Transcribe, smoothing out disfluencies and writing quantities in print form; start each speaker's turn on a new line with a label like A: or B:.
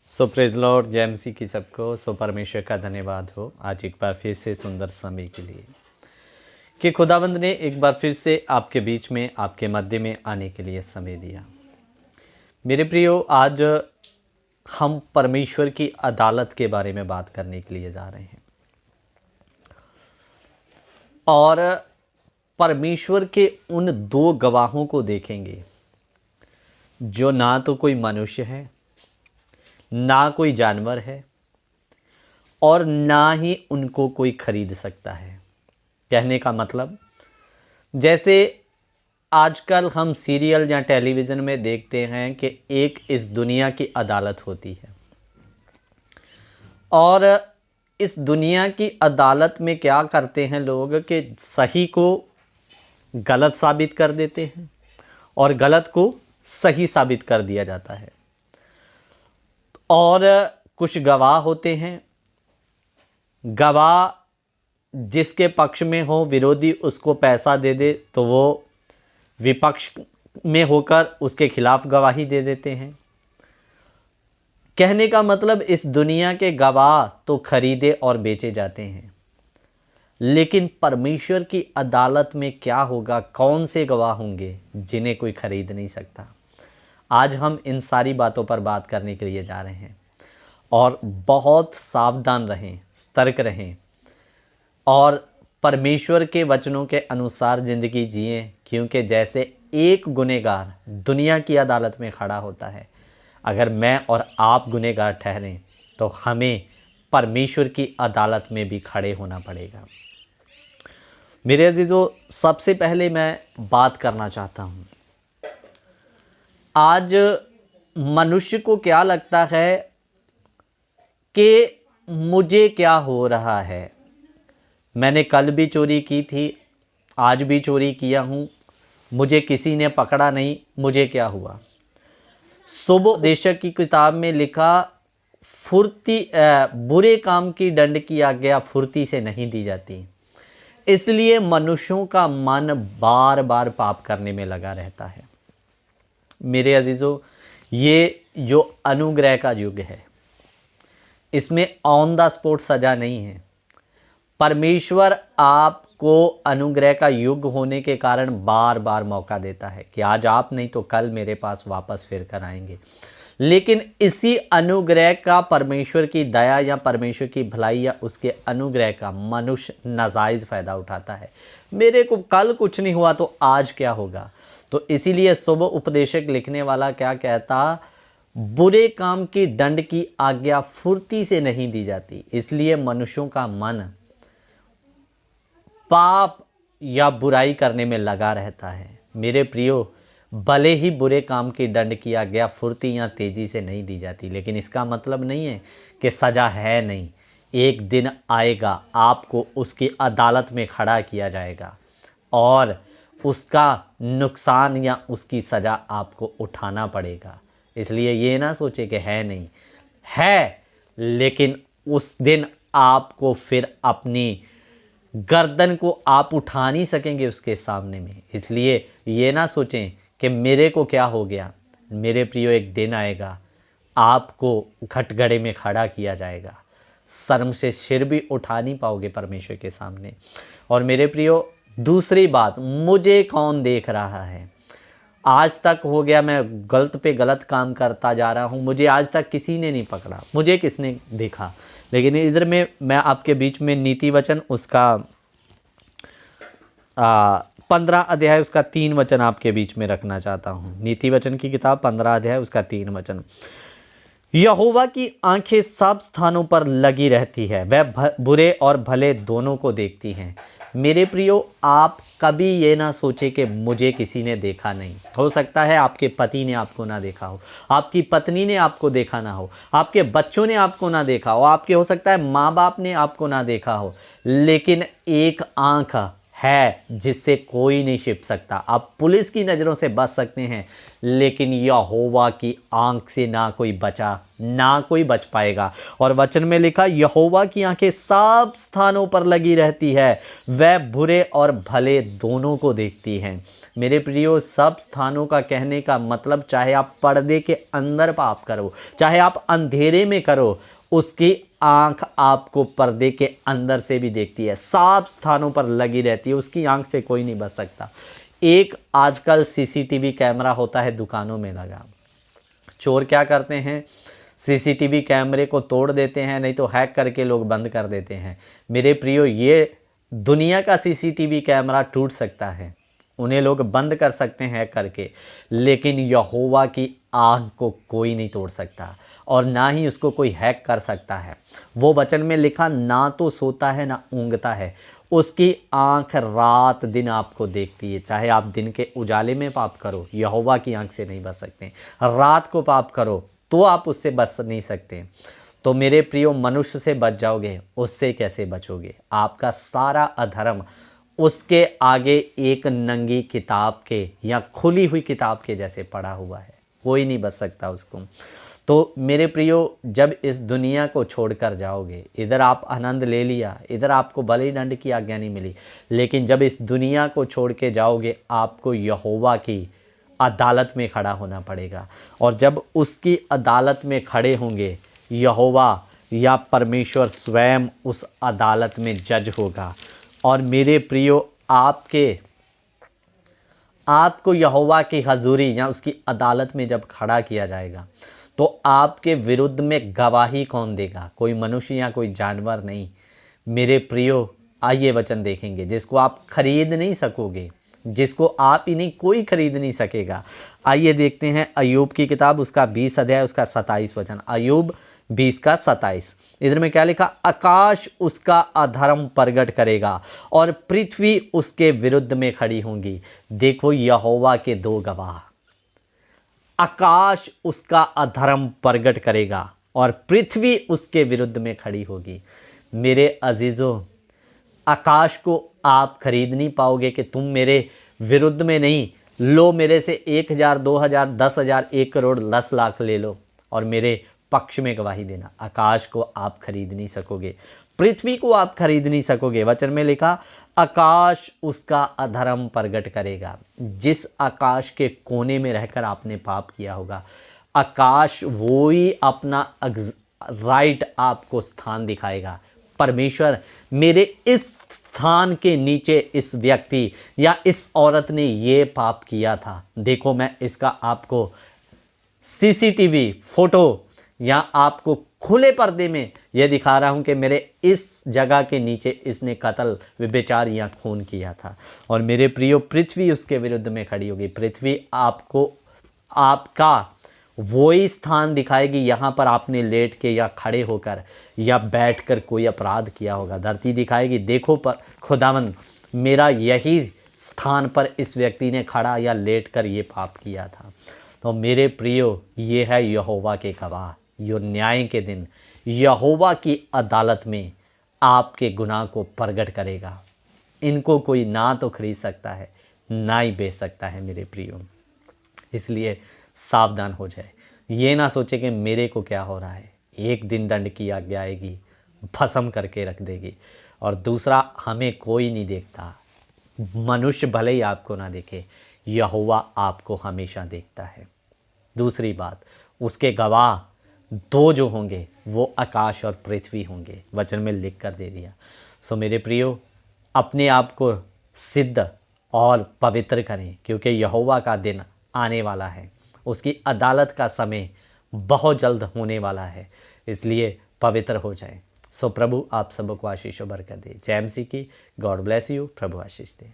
A: सो praise Lord, जय मसीह की सबको। सो परमेश्वर का धन्यवाद हो आज एक बार फिर से सुंदर समय के लिए कि खुदावंद ने एक बार फिर से आपके बीच में, आपके मध्य में आने के लिए समय दिया। मेरे प्रियो, आज हम परमेश्वर की अदालत के बारे में बात करने के लिए जा रहे हैं और परमेश्वर के उन दो गवाहों को देखेंगे जो ना तो कोई मनुष्य है, ना कोई जानवर है और ना ही उनको कोई खरीद सकता है। कहने का मतलब, जैसे आजकल हम सीरियल या टेलीविज़न में देखते हैं कि एक इस दुनिया की अदालत होती है और इस दुनिया की अदालत में क्या करते हैं लोग कि सही को गलत साबित कर देते हैं और गलत को सही साबित कर दिया जाता है। और कुछ गवाह होते हैं, गवाह जिसके पक्ष में हो विरोधी उसको पैसा दे दे तो वो विपक्ष में होकर उसके खिलाफ गवाही दे देते हैं। कहने का मतलब, इस दुनिया के गवाह तो खरीदे और बेचे जाते हैं, लेकिन परमेश्वर की अदालत में क्या होगा? कौन से गवाह होंगे जिन्हें कोई खरीद नहीं सकता? आज हम इन सारी बातों पर बात करने के लिए जा रहे हैं और बहुत सावधान रहें, सतर्क रहें और परमेश्वर के वचनों के अनुसार ज़िंदगी जिएं, क्योंकि जैसे एक गुनहगार दुनिया की अदालत में खड़ा होता है, अगर मैं और आप गुनहगार ठहरें तो हमें परमेश्वर की अदालत में भी खड़े होना पड़ेगा। मेरे अजीज़ों, सबसे पहले मैं बात करना चाहता हूँ, आज मनुष्य को क्या लगता है कि मुझे क्या हो रहा है? मैंने कल भी चोरी की थी, आज भी चोरी किया हूँ, मुझे किसी ने पकड़ा नहीं, मुझे क्या हुआ? शुभोपदेशक की किताब में लिखा, बुरे काम की दंड की आज्ञा फुर्ती से नहीं दी जाती। इसलिए मनुष्यों का मन बार बार पाप करने में लगा रहता है। मेरे अजीज़ों, ये जो अनुग्रह का युग है, इसमें ऑन द स्पॉट सज़ा नहीं है। परमेश्वर आपको अनुग्रह का युग होने के कारण बार बार मौका देता है कि आज आप नहीं तो कल मेरे पास वापस फिर कर आएंगे। लेकिन इसी अनुग्रह का, परमेश्वर की दया या परमेश्वर की भलाई या उसके अनुग्रह का मनुष्य नाजायज़ फ़ायदा उठाता है। मेरे को कल कुछ नहीं हुआ तो आज क्या होगा? तो इसीलिए शुभ उपदेशक लिखने वाला क्या कहता, बुरे काम की दंड की आज्ञा फुर्ती से नहीं दी जाती। इसलिए मनुष्यों का मन पाप या बुराई करने में लगा रहता है। मेरे प्रियो, भले ही बुरे काम की दंड की आज्ञा फुर्ती या तेजी से नहीं दी जाती, लेकिन इसका मतलब नहीं है कि सज़ा है नहीं। एक दिन आएगा, आपको उसकी अदालत में खड़ा किया जाएगा और उसका नुकसान या उसकी सज़ा आपको उठाना पड़ेगा। इसलिए ये ना सोचे कि है नहीं, है, लेकिन उस दिन आपको फिर अपनी गर्दन को आप उठा नहीं सकेंगे उसके सामने में। इसलिए ये ना सोचें कि मेरे को क्या हो गया। मेरे प्रियो, एक दिन आएगा, आपको घटघड़े में खड़ा किया जाएगा, शर्म से सिर भी उठा नहीं पाओगे परमेश्वर के सामने। और मेरे प्रियो, दूसरी बात, मुझे कौन देख रहा है? आज तक हो गया मैं गलत पे गलत काम करता जा रहा हूँ, मुझे आज तक किसी ने नहीं पकड़ा, मुझे किसने देखा? लेकिन इधर में मैं आपके बीच में नीति वचन उसका 15 अध्याय उसका 3 वचन आपके बीच में रखना चाहता हूँ। नीति वचन की किताब 15 अध्याय उसका 3 वचन। यहोवा की आंखें सब स्थानों पर लगी रहती है, वह बुरे और भले दोनों को देखती हैं। मेरे प्रियो, आप कभी ये ना सोचे कि मुझे किसी ने देखा नहीं। हो सकता है आपके पति ने आपको ना देखा हो, आपकी पत्नी ने आपको देखा ना हो, आपके बच्चों ने आपको ना देखा हो, आपके हो सकता है माँ बाप ने आपको ना देखा हो, लेकिन एक आँख है जिससे कोई नहीं छिप सकता। आप पुलिस की नज़रों से बच सकते हैं, लेकिन यहोवा की आंख से ना कोई बचा, ना कोई बच पाएगा। और वचन में लिखा, यहोवा की आंखें सब स्थानों पर लगी रहती है, वह बुरे और भले दोनों को देखती हैं। मेरे प्रियो, सब स्थानों का कहने का मतलब, चाहे आप पर्दे के अंदर पाप करो, चाहे आप अंधेरे में करो, उसकी आंख आपको पर्दे के अंदर से भी देखती है, सब स्थानों पर लगी रहती है, उसकी आंख से कोई नहीं बच सकता। एक आजकल सीसीटीवी कैमरा होता है दुकानों में लगा। चोर क्या करते हैं, सीसीटीवी कैमरे को तोड़ देते हैं, नहीं तो हैक करके लोग बंद कर देते हैं। मेरे प्रियो, ये दुनिया का सीसीटीवी कैमरा टूट सकता है, उन्हें लोग बंद कर सकते हैं हैक करके, लेकिन यहोवा की आंख को कोई नहीं तोड़ सकता और ना ही उसको कोई हैक कर सकता है। वो वचन में लिखा, ना तो सोता है ना ऊँघता है, उसकी आंख रात दिन आपको देखती है। चाहे आप दिन के उजाले में पाप करो, यहोवा की आंख से नहीं बच सकते। रात को पाप करो तो आप उससे बच नहीं सकते। तो मेरे प्रियो, मनुष्य से बच जाओगे, उससे कैसे बचोगे? आपका सारा अधर्म उसके आगे एक नंगी किताब के या खुली हुई किताब के जैसे पड़ा हुआ है, कोई नहीं बच सकता उसको। तो मेरे प्रियो, जब इस दुनिया को छोड़कर जाओगे, इधर आप आनंद ले लिया, इधर आपको बलिदंड की आज्ञा नहीं मिली, लेकिन जब इस दुनिया को छोड़ के जाओगे, आपको यहोवा की अदालत में खड़ा होना पड़ेगा। और जब उसकी अदालत में खड़े होंगे, यहोवा या परमेश्वर स्वयं उस अदालत में जज होगा। और मेरे प्रियो, आपको यहोवा की हजूरी या उसकी अदालत में जब खड़ा किया जाएगा, तो आपके विरुद्ध में गवाही कौन देगा? कोई मनुष्य या कोई जानवर नहीं। मेरे प्रियो, आइए वचन देखेंगे, जिसको आप खरीद नहीं सकोगे, जिसको आप ही नहीं, कोई खरीद नहीं सकेगा। आइए देखते हैं अय्यूब की किताब, उसका 20 अध्याय, उसका 27 वचन। अय्यूब 20 का 27। इधर में क्या लिखा, आकाश उसका अधर्म प्रगट करेगा और पृथ्वी उसके विरुद्ध में खड़ी होंगी। देखो, यहोवा के दो गवाह, आकाश उसका अधर्म प्रगट करेगा और पृथ्वी उसके विरुद्ध में खड़ी होगी। मेरे अजीजों, आकाश को आप खरीद नहीं पाओगे कि तुम मेरे विरुद्ध में नहीं, लो मेरे से 1000, 2000, 10,000, 1 करोड़, 10 लाख ले लो और मेरे पक्ष में गवाही देना। आकाश को आप खरीद नहीं सकोगे, पृथ्वी को आप खरीद नहीं सकोगे। वचन में लिखा, आकाश उसका अधर्म प्रगट करेगा। जिस आकाश के कोने में रहकर आपने पाप किया होगा, आकाश वो ही अपना राइट आपको स्थान दिखाएगा। परमेश्वर, मेरे इस स्थान के नीचे इस व्यक्ति या इस औरत ने ये पाप किया था, देखो मैं इसका आपको सीसीटीवी फोटो या आपको खुले पर्दे में यह दिखा रहा हूं कि मेरे इस जगह के नीचे इसने कत्ल, व्यभिचार या खून किया था। और मेरे प्रियो, पृथ्वी उसके विरुद्ध में खड़ी होगी। पृथ्वी आपको आपका वही स्थान दिखाएगी यहाँ पर आपने लेट के या खड़े होकर या बैठकर कोई अपराध किया होगा। धरती दिखाएगी, देखो पर खुदावंद, मेरा यही स्थान पर इस व्यक्ति ने खड़ा या लेट कर ये पाप किया था। तो मेरे प्रियो, ये है यहोवा के गवाह। यो न्याय के दिन यहोवा की अदालत में आपके गुनाह को प्रगट करेगा। इनको कोई ना तो खरीद सकता है, ना ही बेच सकता है मेरे प्रियो। इसलिए सावधान हो जाए, ये ना सोचे कि मेरे को क्या हो रहा है। एक दिन दंड की आज्ञा आएगी, भस्म करके रख देगी। और दूसरा, हमें कोई नहीं देखता, मनुष्य भले ही आपको ना देखे, यहोवा आपको हमेशा देखता है। दूसरी बात, उसके गवाह दो जो होंगे वो आकाश और पृथ्वी होंगे, वचन में लिख कर दे दिया। सो मेरे प्रियो, अपने आप को सिद्ध और पवित्र करें, क्योंकि यहोवा का दिन आने वाला है, उसकी अदालत का समय बहुत जल्द होने वाला है। इसलिए पवित्र हो जाएं। सो प्रभु आप सबको आशीष और बरकत दे। जय मसीह की। God bless you. Prabhu Ashish they.